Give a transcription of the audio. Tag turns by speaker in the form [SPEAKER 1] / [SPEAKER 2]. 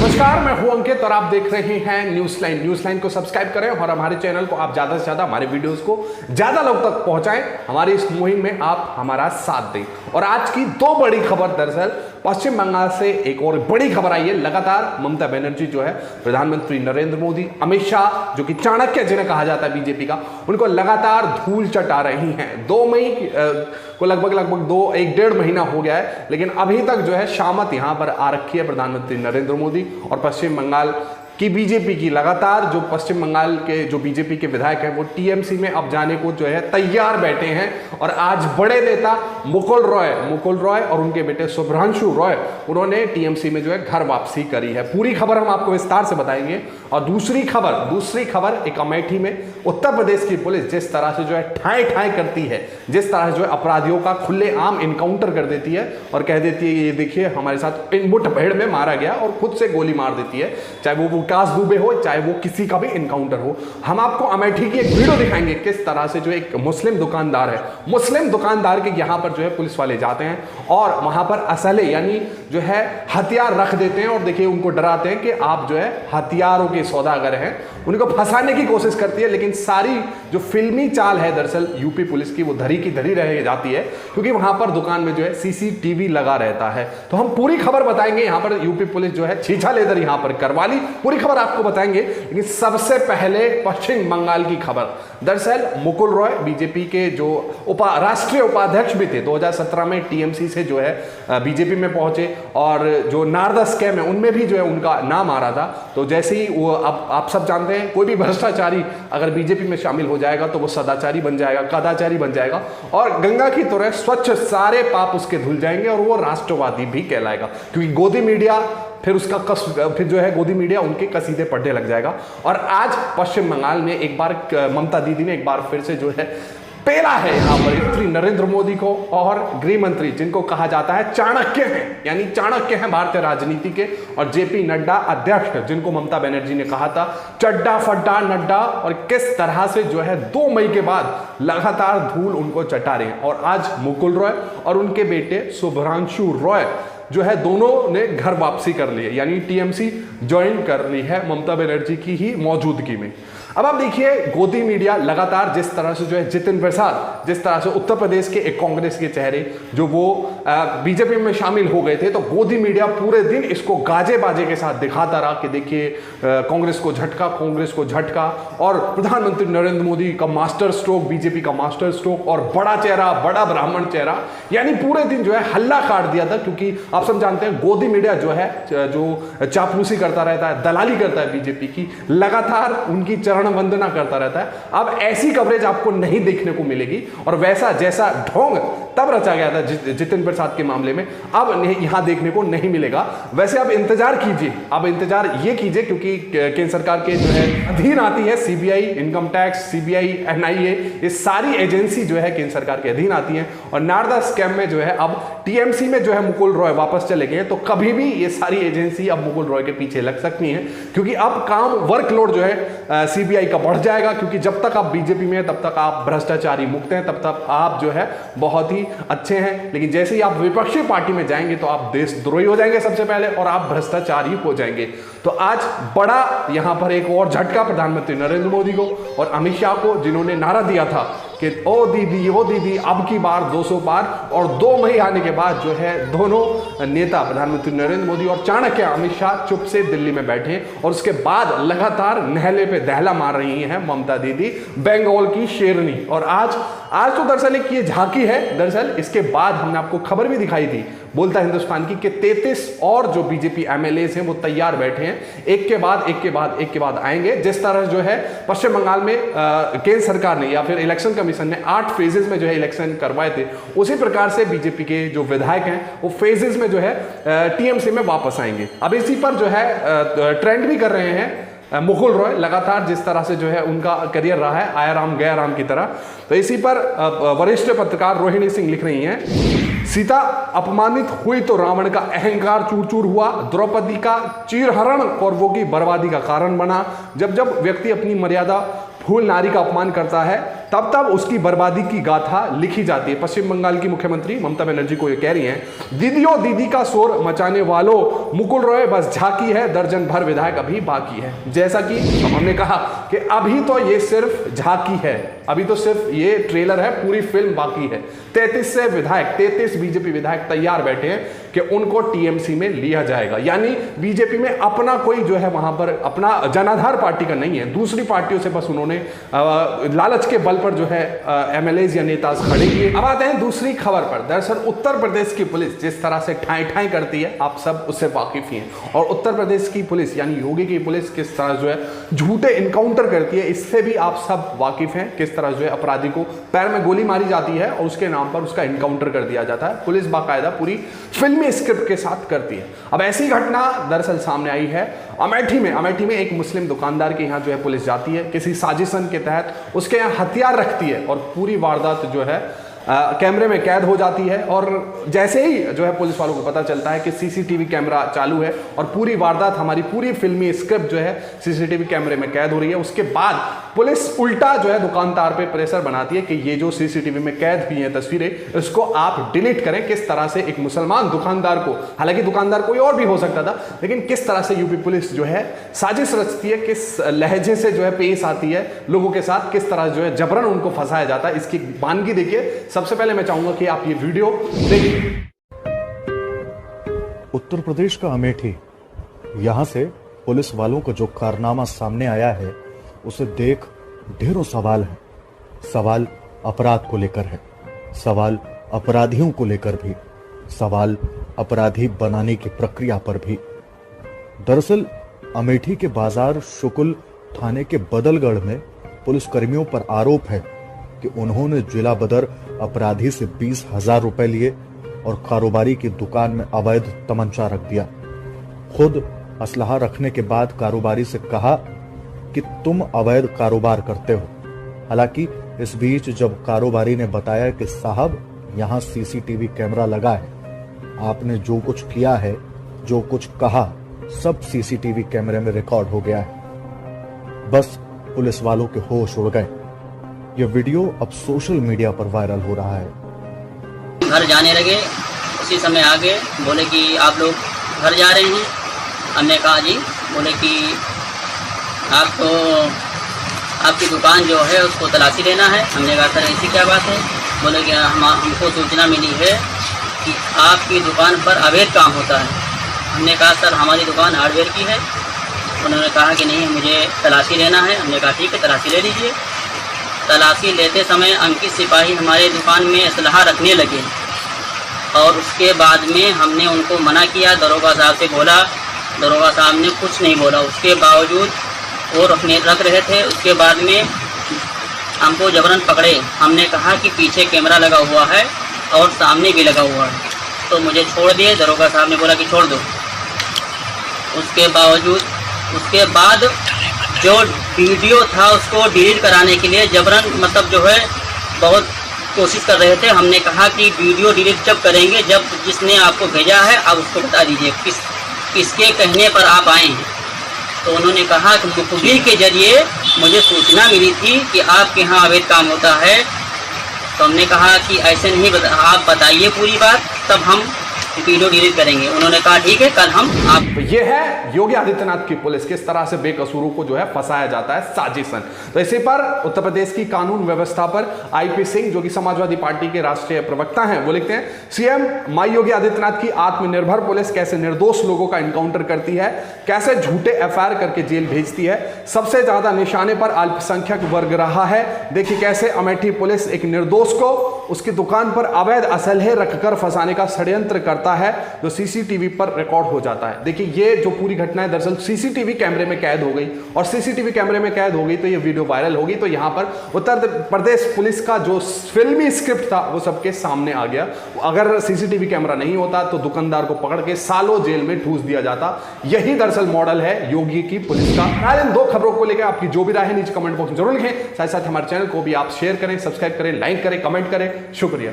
[SPEAKER 1] नमस्कार, मैं हूं अंकित और आप देख रहे हैं न्यूज लाइन। न्यूज लाइन को सब्सक्राइब करें और हमारे चैनल को आप ज्यादा से ज्यादा, हमारे वीडियोस को ज्यादा लोग तक पहुंचाएं। हमारी इस मुहिम में आप हमारा साथ दें। और आज की दो बड़ी खबर, दरअसल पश्चिम बंगाल से एक और बड़ी खबर आई है। लगातार ममता बनर्जी जो है, प्रधानमंत्री नरेंद्र मोदी, अमित शाह जो कि चाणक्य जिन्हें कहा जाता है बीजेपी का, उनको लगातार धूल चटा रही हैं। 2 मई को लगभग 1.5 महीना हो गया है, लेकिन अभी तक जो है शामत यहां पर आ रखी है प्रधानमंत्री नरेंद्र मोदी और पश्चिम बंगाल की बीजेपी की। लगातार जो पश्चिम बंगाल के जो बीजेपी के विधायक हैं वो टीएमसी में अब जाने को जो है तैयार बैठे हैं। और आज बड़े नेता मुकुल रॉय और उनके बेटे शुभ्रांशु रॉय, उन्होंने टीएमसी में जो है घर वापसी करी है। पूरी खबर हम आपको विस्तार से बताएंगे। और दूसरी खबर एक अमेठी में उत्तर प्रदेश की पुलिस जिस तरह से जो है ठाए करती है, जिस तरह से जो है अपराधियों का खुलेआम इनकाउंटर कर देती है और कह देती है ये देखिए हमारे साथ इन मुठभेड़ में मारा गया, और खुद से गोली मार देती है, चाहे वो विकास दुबे हो, चाहे वो किसी का भी इनकाउंटर हो। हम आपको अमेठी की एक वीडियो दिखाएंगे किस तरह से जो एक मुस्लिम दुकानदार है, मुस्लिम दुकानदार के यहाँ पर जो है पुलिस वाले जाते हैं और वहां पर असले यानी जो है हथियार रख देते हैं और देखिए उनको डराते हैं कि आप जो है हथियारों के सौदागर हैं। उनको फंसाने की कोशिश करती है, लेकिन सारी जो फिल्मी चाल है दरअसल यूपी पुलिस की, वो धरी की धरी रह जाती है, क्योंकि वहां पर दुकान में जो है सीसीटीवी लगा रहता है। तो हम पूरी खबर बताएंगे। यहां पर यूपी पुलिस जो है छीछा लेदर यहां पर करवा ली, पूरी खबर आपको बताएंगे। लेकिन सबसे पहले पश्चिम बंगाल की खबर। दरअसल मुकुल रॉय बीजेपी के जो राष्ट्रीय उपाध्यक्ष भी थे, 2017 में टीएमसी से जो है बीजेपी में पहुंचे, और जो नारदा स्कैम है उनमें भी जो है उनका नाम आ रहा था। तो जैसे ही वो, अब आप सब जानते हैं कोई भी भ्रष्टाचारी अगर बीजेपी में शामिल हो जाएगा तो वो सदाचारी बन जाएगा, कदाचारी बन जाएगा, और गंगा की तरह स्वच्छ सारे पाप उसके धुल जाएंगे और वो राष्ट्रवादी भी कहलाएगा। क्योंकि गोदी मीडिया फिर जो है गोदी मीडिया उनके कसीदे पढ़ने लग जाएगा। और आज पश्चिम बंगाल में एक बार ममता दीदी ने एक बार फिर से जो है पेला है यहाँ पर मंत्री नरेंद्र मोदी को, और गृह मंत्री जिनको कहा जाता है चाणक्य हैं, यानी चाणक्य हैं भारतीय राजनीति के, और जेपी नड्डा अध्यक्ष जिनको ममता बनर्जी ने कहा था चड्डा फड्डा नड्डा, और किस तरह से जो है 2 मई के बाद लगातार धूल उनको चटा रहे हैं। और आज मुकुल रॉय और उनके बेटे शुभ्रांशु रॉय जो है दोनों ने घर वापसी कर ली है, यानी टीएमसी ज्वाइन कर ली है ममता बनर्जी की ही मौजूदगी में। अब आप देखिए गोदी मीडिया लगातार जिस तरह से जो है जितिन प्रसाद, जिस तरह से उत्तर प्रदेश के एक कांग्रेस के चेहरे जो वो बीजेपी में शामिल हो गए थे, तो गोदी मीडिया पूरे दिन इसको गाजे बाजे के साथ दिखाता रहा कि देखिए कांग्रेस को झटका, और प्रधानमंत्री नरेंद्र मोदी का मास्टर स्ट्रोक, बीजेपी का मास्टर स्ट्रोक, और बड़ा चेहरा, बड़ा ब्राह्मण चेहरा, यानी पूरे दिन जो है हल्ला काट दिया था। क्योंकि आप सब जानते हैं गोदी मीडिया जो है जो चापलूसी करता रहता है, दलाली करता है बीजेपी की, लगातार उनकी चरण वंदना करता रहता है। अब ऐसी कवरेज आपको नहीं देखने को मिलेगी, और वैसा जैसा ढोंग तब रचा गया था जितिन प्रसाद के मामले में, अब यहां देखने को नहीं मिलेगा। वैसे अब इंतजार कीजिए, अब इंतजार ये कीजिए, क्योंकि केंद्र सरकार के जो है अधीन आती है CBI, income tax, CBI, NIA, ये सारी एजेंसी जो है केंद्र सरकार के अधीन आती है। और नारदा स्कैम में जो है अब टीएमसी में जो है मुकुल रॉय वापस चले गए, तो कभी भी ये सारी एजेंसी अब मुकुल रॉय के पीछे लग सकती है, क्योंकि अब काम वर्कलोड जो है सीबीआई का बढ़ जाएगा। क्योंकि जब तक आप बीजेपी में हैं तब तक आप भ्रष्टाचारी मुक्त हैं, तब तक आप जो है बहुत ही अच्छे हैं। लेकिन जैसे ही आप विपक्षी पार्टी में जाएंगे तो आप देशद्रोही हो जाएंगे सबसे पहले, और आप भ्रष्टाचारी हो जाएंगे। तो आज बड़ा यहां पर एक और झटका प्रधानमंत्री नरेंद्र मोदी को और अमित शाह को, जिन्होंने नारा दिया था कि ओ दीदी अब की बार 200 पार। और 2 मई आने के बाद जो है दोनों नेता प्रधानमंत्री नरेंद्र मोदी और चाणक्य अमित शाह चुप से दिल्ली में बैठे, और उसके बाद लगातार नहले पे दहला मार रही हैं ममता दीदी, बंगाल की शेरनी। और आज तो दरअसल एक ये झांकी है। दरअसल इसके बाद हमने आपको खबर भी दिखाई थी बोलता हिंदुस्तान की कि 33 और जो बीजेपी एमएलए हैं वो तैयार बैठे हैं, एक के बाद आएंगे। जिस तरह जो है पश्चिम बंगाल में केंद्र सरकार ने या फिर इलेक्शन कमीशन ने 8 फेजेस में जो है इलेक्शन करवाए थे, उसी प्रकार से बीजेपी के जो विधायक हैं वो फेजेस में जो है टीएमसी में वापस आएंगे। अब इसी पर जो है ट्रेंड भी कर रहे हैं मुकुल रॉय, लगातार जिस तरह से जो है उनका करियर रहा है आया राम गया राम की तरह। तो इसी पर वरिष्ठ पत्रकार रोहिणी सिंह लिख रही हैं, सीता अपमानित हुई तो रावण का अहंकार चूर चूर हुआ, द्रौपदी का चीरहरण कौरवों की बर्बादी का कारण बना। जब जब व्यक्ति अपनी मर्यादा भूल नारी का अपमान करता है तब तब उसकी बर्बादी की गाथा लिखी जाती है। पश्चिम बंगाल की मुख्यमंत्री ममता बनर्जी को ये कह रही हैं, दीदियों दीदी का शोर मचाने वालों मुकुल रॉय बस झांकी है, दर्जन भर विधायक अभी बाकी है। जैसा कि हमने कहा कि अभी तो ये सिर्फ झांकी है, अभी तो सिर्फ ये ट्रेलर है, पूरी फिल्म बाकी है। 33 बीजेपी विधायक तैयार बैठे हैं कि उनको टीएमसी में लिया जाएगा। यानी बीजेपी में अपना कोई जो है वहां पर अपना जनाधार पार्टी का नहीं है, दूसरी पार्टियों से बस उन्होंने लालच के बल पर जो है एमएलए या नेता खड़े किए। अब आते हैं दूसरी खबर पर। दरअसल उत्तर प्रदेश की पुलिस जिस तरह से ठाई ठाई करती है, आप सब उससे वाकिफ ही हैं। और उत्तर प्रदेश की पुलिस यानी योगी की पुलिस किस तरह जो है झूठे इनकाउंटर करती है, इससे भी आप सब वाकिफ हैं। किस तरह जो है अपराधी को पैर में गोली मारी जाती है और उसके नाम पर उसका इनकाउंटर कर दिया जाता है। पुलिस बाकायदा पूरी फिल्मी स्क्रिप्ट के साथ करती है। अब ऐसी घटना दरअसल सामने आई है अमेठी में एक मुस्लिम दुकानदार के यहाँ जो है पुलिस जाती है, किसी साजिशन के तहत उसके यहाँ हथियार रखती है और पूरी वारदात जो है कैमरे में कैद हो जाती है। और जैसे ही जो है पुलिस वालों को पता चलता है कि सीसीटीवी कैमरा चालू है और पूरी वारदात हमारी पूरी फिल्मी स्क्रिप्ट जो है सीसीटीवी कैमरे में कैद हो रही है, उसके बाद पुलिस उल्टा जो है दुकानदार पे प्रेशर बनाती है कि ये जो सीसीटीवी में कैद हुई हैं तस्वीरें, इसको आप डिलीट करें। किस तरह से एक मुसलमान दुकानदार को, हालांकि दुकानदार कोई और भी हो सकता था, लेकिन किस तरह से यूपी पुलिस जो है साजिश रचती है, किस लहजे से जो है पेश आती है लोगों के साथ, किस तरह जो है जबरन उनको फंसाया जाता है, इसकी बानगी देखिए। सबसे पहले मैं चाहूंगा कि आप ये वीडियो देखिए।
[SPEAKER 2] उत्तर प्रदेश का अमेठी, यहां से पुलिस वालों का जो कारनामा सामने आया है उसे देख ढेरों सवाल हैं। सवाल अपराध को लेकर है, सवाल अपराधियों को लेकर भी, सवाल अपराधी बनाने की प्रक्रिया पर भी। दरअसल अमेठी के बाजार शुकुल थाने के बदलगढ़ में पुलिसकर्मियों पर आरोप है कि उन्होंने जिला बदर अपराधी से 20,000 रुपए लिए और कारोबारी की दुकान में अवैध तमंचा रख दिया। खुद असलहा रखने के बाद कारोबारी से कहा कि तुम अवैध कारोबार करते हो। हालांकि इस बीच जब कारोबारी ने बताया कि साहब यहाँ सीसीटीवी कैमरा लगा है, आपने जो कुछ किया है, जो कुछ कहा, सब सीसीटीवी कैमरे में रिकॉर्ड हो गया है। बस पुलिस वालों के होश उड़ गए। ये वीडियो अब सोशल मीडिया पर वायरल हो रहा है।
[SPEAKER 3] घर जाने लगे, उसी समय आगे बोले कि आप लोग घर जा रहे हैं। हमने कहा जी, बोले कि आप तो आपकी दुकान जो है उसको तलाशी लेना है। हमने कहा सर ऐसी क्या बात है? बोले कि हमको सूचना मिली है कि आपकी दुकान पर अवैध काम होता है। हमने कहा सर हमारी दुकान हार्डवेयर की है। उन्होंने कहा कि नहीं मुझे तलाशी लेना है। हमने कहा ठीक है तलाशी ले लीजिए। तलाशी लेते समय अंकित सिपाही हमारे दुकान में असलहा रखने लगे और उसके बाद में हमने उनको मना किया। दरोगा साहब से बोला, दरोगा साहब ने कुछ नहीं बोला। उसके बावजूद वो रख रहे थे। उसके बाद में हमको जबरन पकड़े। हमने कहा कि पीछे कैमरा लगा हुआ है और सामने भी लगा हुआ है, तो मुझे छोड़ दिए। दरोगा साहब ने बोला कि छोड़ दो। उसके बाद जो वीडियो था उसको डिलीट कराने के लिए जबरन मतलब जो है बहुत कोशिश कर रहे थे। हमने कहा कि वीडियो डिलीट जब करेंगे जब जिसने आपको भेजा है आप उसको बता दीजिए किसके कहने पर आप आए हैं। तो उन्होंने कहा कि मुखबिर के जरिए मुझे सूचना मिली थी कि आपके यहाँ अवैध काम होता है। तो हमने कहा कि ऐसे नहीं आप बताइए पूरी बात, तब हम वीडियो डिलीट करेंगे। उन्होंने कहा ठीक है कल हम आप।
[SPEAKER 1] तो ये है योगी आदित्यनाथ की पुलिस, किस तरह से बेकसूरों को जो है फंसाया जाता है साजिशन। तो इसी पर उत्तर प्रदेश की कानून व्यवस्था पर आईपी सिंह, जो कि समाजवादी पार्टी के राष्ट्रीय प्रवक्ता हैं, वो लिखते हैं, सीएम माई योगी आदित्यनाथ की आत्मनिर्भर पुलिस कैसे निर्दोष लोगों का इनकाउंटर करती है, कैसे झूठे एफआईआर करके जेल भेजती है, सबसे ज्यादा निशाने पर अल्पसंख्यक वर्ग रहा है। देखिए कैसे अमेठी पुलिस एक निर्दोष को उसकी दुकान पर अवैध असलहे रखकर फंसाने का षड्यंत्र करता है, जो सीसीटीवी पर रिकॉर्ड हो जाता है। देखिए ये जो पूरी घटना है दरअसल सीसीटीवी कैमरे में कैद हो गई, और सीसीटीवी कैमरे में कैद हो गई तो ये वीडियो वायरल होगी। तो यहां पर उत्तर प्रदेश पुलिस का जो फिल्मी स्क्रिप्ट था वो सबके सामने आ गया। अगर सीसीटीवी कैमरा नहीं होता तो दुकानदार को पकड़ के सालों जेल में ठूस दिया जाता। यही दरअसल मॉडल है योगी की पुलिस का। इन दो खबरों को लेकर आपकी जो भी राय है नीचे कमेंट बॉक्स में जरूर लिखें। साथ साथ हमारे चैनल को भी आप शेयर करें, सब्सक्राइब करें, लाइक करें, कमेंट करें। शुक्रिया।